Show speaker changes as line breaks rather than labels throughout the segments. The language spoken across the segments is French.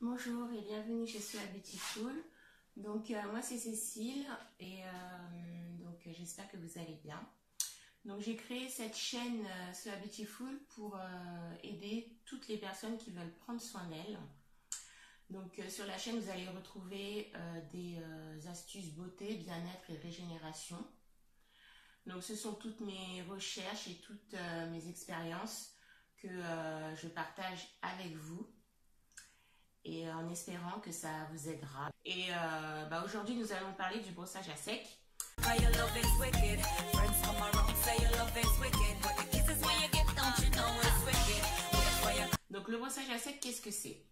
Bonjour et bienvenue chez Soa Beautiful. Donc moi c'est Cécile et j'espère que vous allez bien. Donc j'ai créé cette chaîne Soa Beautiful pour aider toutes les personnes qui veulent prendre soin d'elles. Donc sur la chaîne vous allez retrouver des astuces beauté, bien-être et régénération. Donc ce sont toutes mes recherches et toutes mes expériences que je partage avec vous, et en espérant que ça vous aidera. Et aujourd'hui, nous allons parler du brossage à sec. Donc le brossage à sec, qu'est-ce que c'est?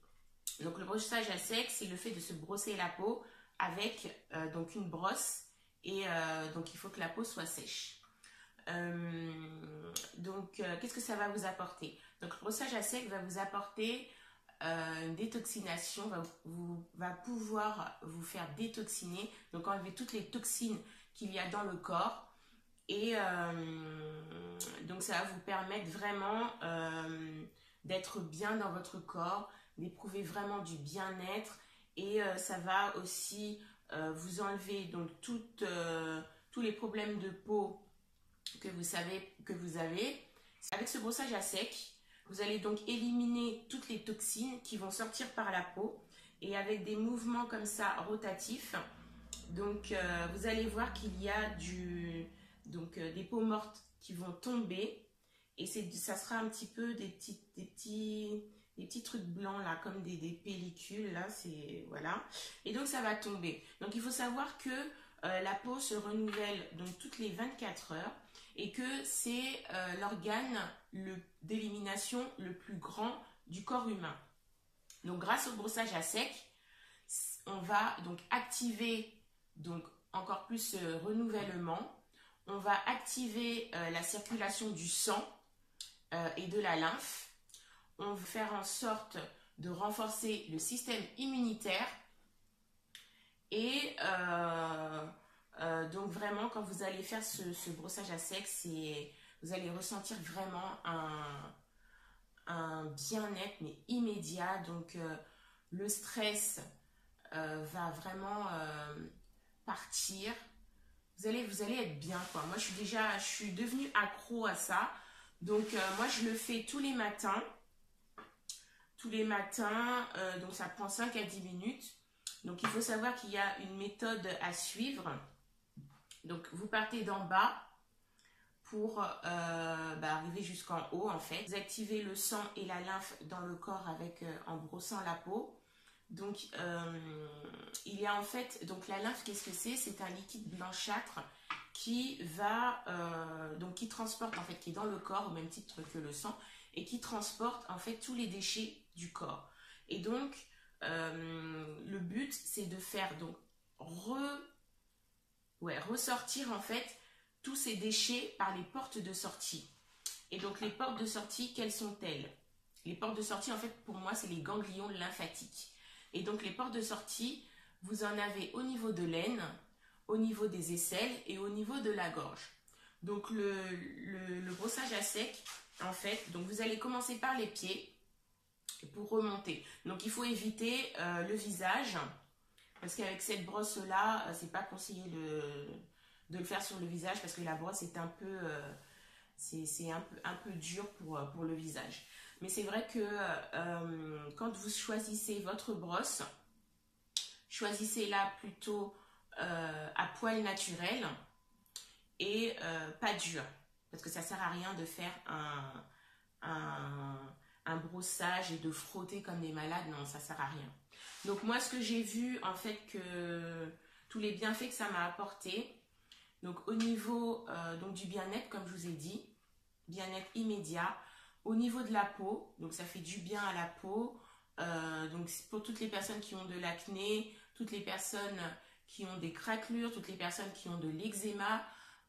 Donc le brossage à sec, c'est le fait de se brosser la peau avec donc une brosse, et donc il faut que la peau soit sèche. Qu'est-ce que ça va vous apporter? Donc le brossage à sec va vous apporter une détoxination, va pouvoir vous faire détoxiner, donc enlever toutes les toxines qu'il y a dans le corps, et donc ça va vous permettre vraiment d'être bien dans votre corps, d'éprouver vraiment du bien-être, et ça va aussi vous enlever donc tous les problèmes de peau que vous avez. Avec ce brossage à sec, vous allez donc éliminer toutes les toxines qui vont sortir par la peau, et avec des mouvements comme ça rotatifs, donc vous allez voir qu'il y a des peaux mortes qui vont tomber, et ça sera un petit peu des petits trucs blancs là, comme des pellicules là, voilà, et donc ça va tomber. Donc il faut savoir que la peau se renouvelle donc toutes les 24 heures, et que c'est l'organe d'élimination le plus grand du corps humain. Donc grâce au brossage à sec, on va donc activer donc encore plus ce renouvellement. On va activer la circulation du sang et de la lymphe. On va faire en sorte de renforcer le système immunitaire, et donc vraiment, quand vous allez faire ce brossage à sec, vous allez ressentir vraiment un bien-être mais immédiat. Donc le stress va vraiment partir. Vous allez être bien, quoi. Moi je suis devenue accro à ça. Donc moi je le fais tous les matins. Donc ça prend 5 à 10 minutes. Donc il faut savoir qu'il y a une méthode à suivre. Donc vous partez d'en bas pour arriver jusqu'en haut en fait. Vous activez le sang et la lymphe dans le corps en brossant la peau. Donc il y a en fait, donc la lymphe, qu'est-ce que c'est? C'est un liquide blanchâtre qui transporte en fait, qui est dans le corps au même titre que le sang, et qui transporte en fait tous les déchets du corps. Et donc le but, c'est de faire donc ressortir en fait tous ces déchets par les portes de sortie. Et donc les portes de sortie, quelles sont-elles? Les portes de sortie, en fait, pour moi, c'est les ganglions lymphatiques. Et donc les portes de sortie, vous en avez au niveau de l'aine, au niveau des aisselles et au niveau de la gorge. Donc le brossage à sec, en fait, donc vous allez commencer par les pieds pour remonter. Donc il faut éviter le visage, parce qu'avec cette brosse là, c'est pas conseillé de le faire sur le visage, parce que la brosse est un peu un peu dur pour le visage. Mais c'est vrai que quand vous choisissez votre brosse, choisissez-la plutôt à poil naturel, et pas dur, parce que ça sert à rien de faire un brossage et de frotter comme des malades. Non, ça sert à rien. Donc moi, ce que j'ai vu, en fait, que tous les bienfaits que ça m'a apporté, donc au niveau donc du bien-être, comme je vous ai dit, bien-être immédiat, au niveau de la peau, donc ça fait du bien à la peau, donc pour toutes les personnes qui ont de l'acné, toutes les personnes qui ont des craquelures, toutes les personnes qui ont de l'eczéma,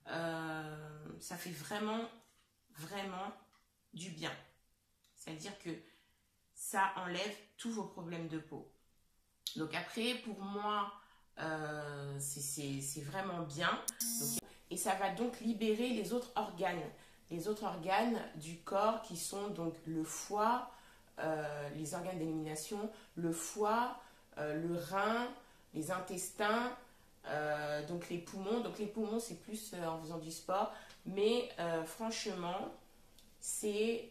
ça fait vraiment du bien. C'est-à-dire que ça enlève tous vos problèmes de peau. Donc après, pour moi, c'est vraiment bien. Et ça va donc libérer les autres organes du corps, qui sont donc le foie, les organes d'élimination, le foie, le rein, les intestins, donc les poumons. Donc les poumons, c'est plus en faisant du sport. Mais franchement, cette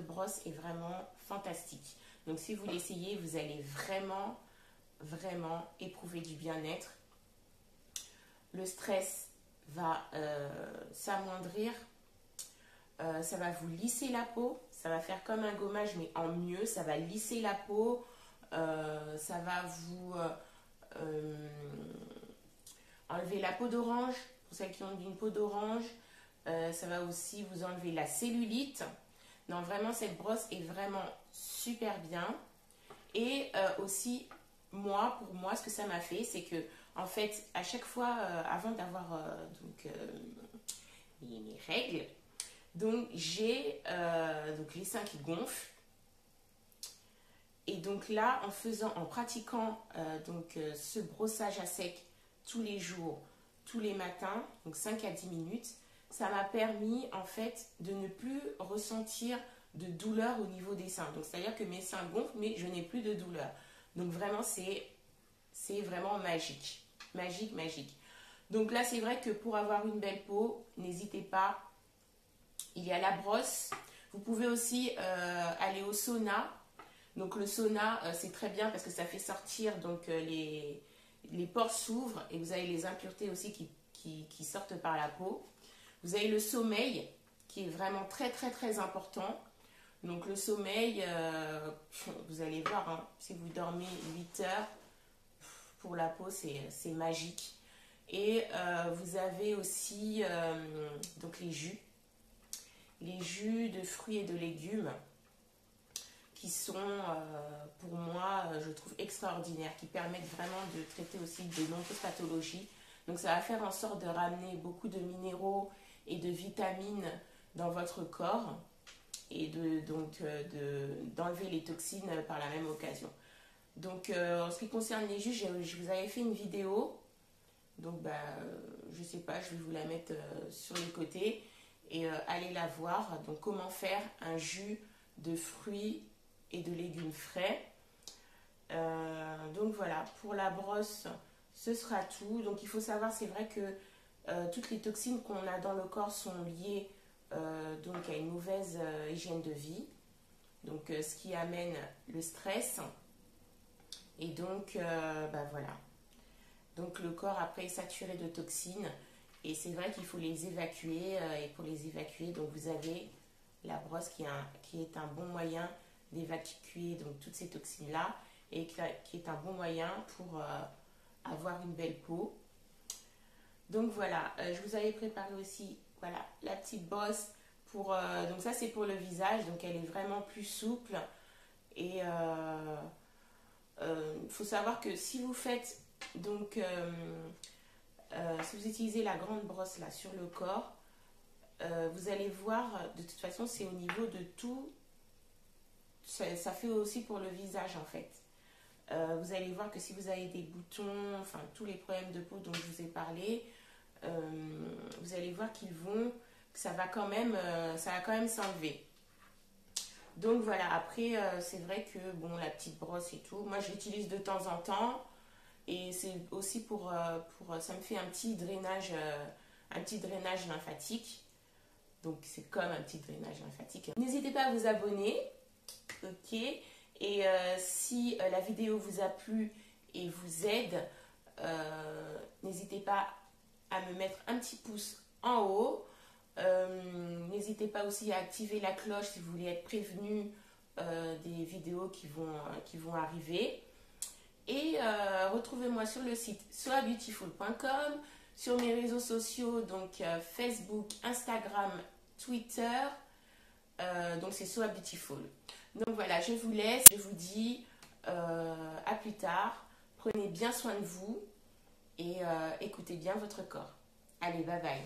brosse est vraiment fantastique. Donc si vous l'essayez, vous allez vraiment, vraiment éprouver du bien-être. Le stress va s'amoindrir. Ça va vous lisser la peau. Ça va faire comme un gommage, mais en mieux. Ça va lisser la peau. Ça va vous enlever la peau d'orange. Pour celles qui ont une peau d'orange. Ça va aussi vous enlever la cellulite. Non, vraiment, cette brosse est vraiment super bien. Et aussi, pour moi, ce que ça m'a fait, c'est que, en fait, à chaque fois, avant d'avoir mes règles, donc j'ai donc les seins qui gonflent. Et donc là, en pratiquant ce brossage à sec tous les jours, tous les matins, donc 5 à 10 minutes, ça m'a permis en fait de ne plus ressentir de douleur au niveau des seins. Donc c'est-à-dire que mes seins gonflent, mais je n'ai plus de douleur. Donc vraiment, c'est vraiment magique. Magique, magique. Donc là, c'est vrai que pour avoir une belle peau, n'hésitez pas. Il y a la brosse. Vous pouvez aussi aller au sauna. Donc le sauna, c'est très bien parce que ça fait sortir, donc les pores s'ouvrent et vous avez les impuretés aussi qui sortent par la peau. Vous avez le sommeil qui est vraiment très très très important. Donc le sommeil, vous allez voir, hein, si vous dormez 8 heures, pour la peau c'est magique. Et vous avez aussi donc les jus de fruits et de légumes qui sont pour moi, je trouve extraordinaires, qui permettent vraiment de traiter aussi de nombreuses pathologies. Donc ça va faire en sorte de ramener beaucoup de minéraux et de vitamines dans votre corps et d'enlever les toxines par la même occasion. Donc en ce qui concerne les jus, je vous avais fait une vidéo, donc je sais pas, je vais vous la mettre sur les côtés et allez la voir. Donc comment faire un jus de fruits et de légumes frais. Donc voilà, pour la brosse, ce sera tout. Donc il faut savoir, c'est vrai que toutes les toxines qu'on a dans le corps sont liées donc à une mauvaise hygiène de vie, donc ce qui amène le stress. Et donc voilà, donc le corps après est saturé de toxines et c'est vrai qu'il faut les évacuer. Et pour les évacuer, donc vous avez la brosse qui est un bon moyen d'évacuer donc toutes ces toxines là et qui est un bon moyen pour avoir une belle peau. Donc voilà, je vous avais préparé aussi voilà la petite brosse pour donc ça c'est pour le visage, donc elle est vraiment plus souple. Et faut savoir que si vous faites donc si vous utilisez la grande brosse là sur le corps, vous allez voir, de toute façon c'est au niveau de tout, ça fait aussi pour le visage en fait. Vous allez voir que si vous avez des boutons, enfin tous les problèmes de peau dont je vous ai parlé, vous allez voir que ça va quand même s'enlever. Donc voilà, après c'est vrai que bon, la petite brosse et tout, moi je l'utilise de temps en temps et c'est aussi ça me fait un petit drainage lymphatique. Donc c'est comme un petit drainage lymphatique. N'hésitez pas à vous abonner, ok. Et si la vidéo vous a plu et vous aide, n'hésitez pas à me mettre un petit pouce en haut. N'hésitez pas aussi à activer la cloche si vous voulez être prévenu des vidéos qui vont arriver. Et retrouvez-moi sur le site soabeautiful.com, sur mes réseaux sociaux, donc Facebook, Instagram, Twitter. Donc c'est So Beautiful. Donc voilà, je vous laisse, je vous dis à plus tard. Prenez bien soin de vous et écoutez bien votre corps. Allez, bye bye.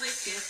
Wicked.